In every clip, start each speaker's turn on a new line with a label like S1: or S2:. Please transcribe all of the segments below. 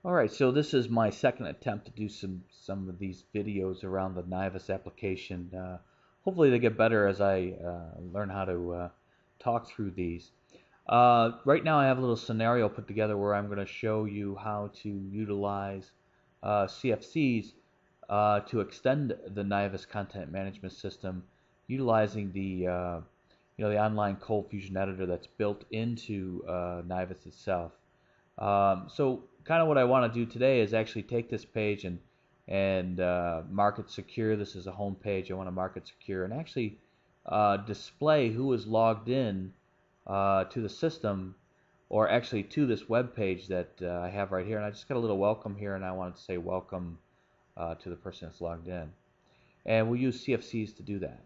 S1: Alright, so this is my second attempt to do some of these videos around the Knivis application. Hopefully they get better as I learn how to talk through these. Right now I have a little scenario put together where I'm going to show you how to utilize CFCs to extend the Knivis content management system utilizing the online Coldfusion editor that's built into Knivis itself. So kind of what I want to do today is actually take this page and mark it secure. This is a home page. I want to mark it secure and actually display who is logged in to the system, or actually to this web page that I have right here. And I just got a little welcome here, and I wanted to say welcome to the person that's logged in. And we'll use CFCs to do that.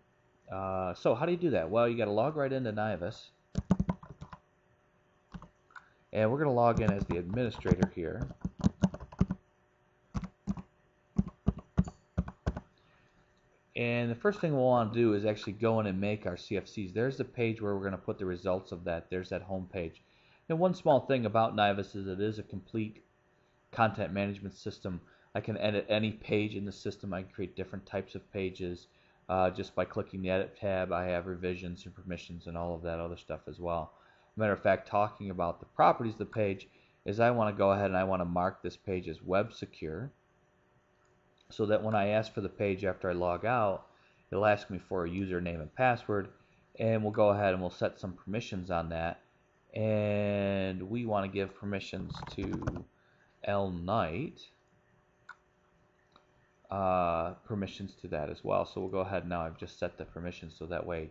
S1: So how do you do that? Well, you got to log right into Knivis. And we're going to log in as the administrator here. And the first thing we'll want to do is actually go in and make our CFCs. There's the page where we're going to put the results of that. There's that home page. And one small thing about Knivis is it is a complete content management system. I can edit any page in the system. I can create different types of pages just by clicking the edit tab. I have revisions and permissions and all of that other stuff as well. Matter of fact, talking about the properties of the page is I want to go ahead and I want to mark this page as web secure, so that when I ask for the page after I log out, it'll ask me for a username and password, and we'll go ahead and we'll set some permissions on that. And we want to give permissions to L Knight, permissions to that as well. So we'll go ahead now. I've just set the permissions so that way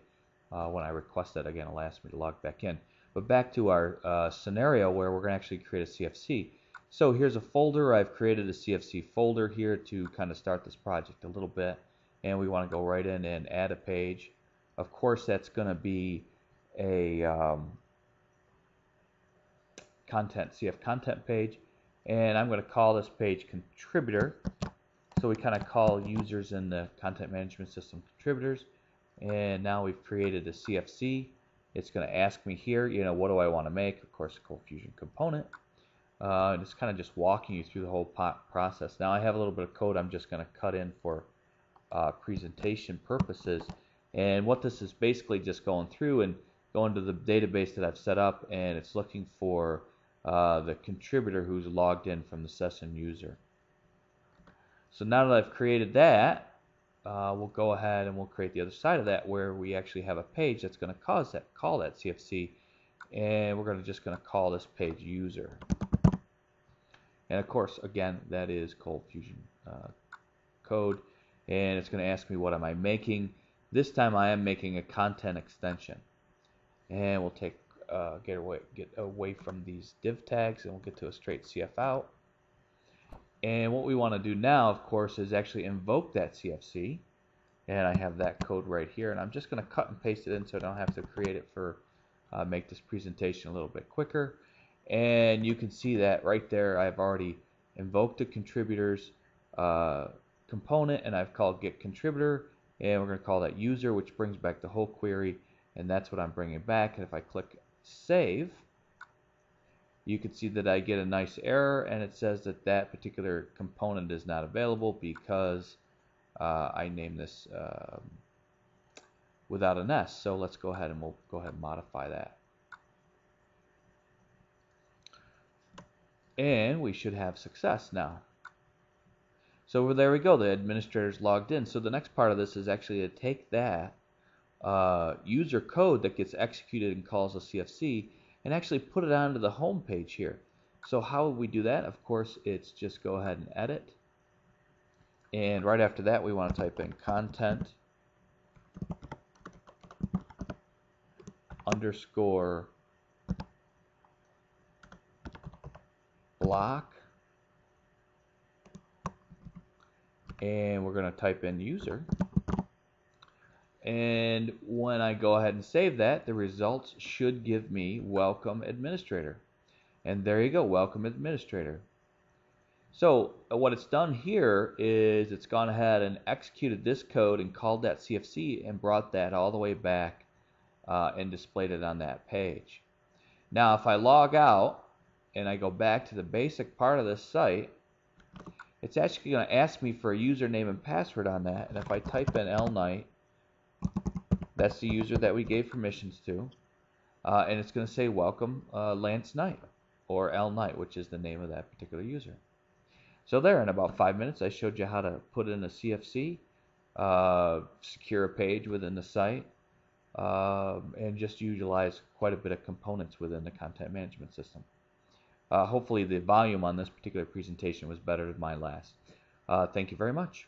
S1: when I request that again, it'll ask me to log back in. But back to our scenario where we're going to actually create a CFC. So here's a folder. I've created a CFC folder here to kind of start this project a little bit. And we want to go right in and add a page. Of course, that's going to be a CF content page. And I'm going to call this page contributor. So we kind of call users in the content management system contributors. And now we've created a CFC. It's going to ask me here, what do I want to make? Of course, a Coldfusion component. It's kind of just walking you through the whole process. Now I have a little bit of code I'm just going to cut in for presentation purposes. And what this is basically just going through and going to the database that I've set up, and it's looking for the contributor who's logged in from the session user. So now that I've created that, we'll go ahead and we'll create the other side of that where we actually have a page that's going to call that CFC, and we're just going to call this page user. And of course, again, that is Coldfusion code, and it's going to ask me what am I making. This time I am making a content extension, and we'll get away from these div tags, and we'll get to a straight CF out. And what we want to do now, of course, is actually invoke that CFC. And I have that code right here. And I'm just going to cut and paste it in so I don't have to create it for make this presentation a little bit quicker. And you can see that right there. I've already invoked a contributors component, and I've called get contributor. And we're going to call that user, which brings back the whole query. And that's what I'm bringing back. And if I click save, you can see that I get a nice error, and it says that that particular component is not available because I named this without an S. So let's go ahead and we'll go ahead and modify that. And we should have success now. So there we go. The administrator's logged in. So the next part of this is actually to take that user code that gets executed and calls a CFC and actually put it onto the home page here. So how would we do that? Of course, it's just go ahead and edit. And right after that, we want to type in content underscore block. And we're going to type in user. And when I go ahead and save that, the results should give me welcome administrator. And there you go, welcome administrator. So what it's done here is it's gone ahead and executed this code and called that CFC and brought that all the way back and displayed it on that page. Now if I log out and I go back to the basic part of this site, it's actually going to ask me for a username and password on that. And if I type in lknight, that's the user that we gave permissions to, and it's going to say welcome Lance Knight, or lknight, which is the name of that particular user. So there, in about 5 minutes, I showed you how to put in a CFC, secure a page within the site, and just utilize quite a bit of components within the content management system. Hopefully the volume on this particular presentation was better than my last. Thank you very much.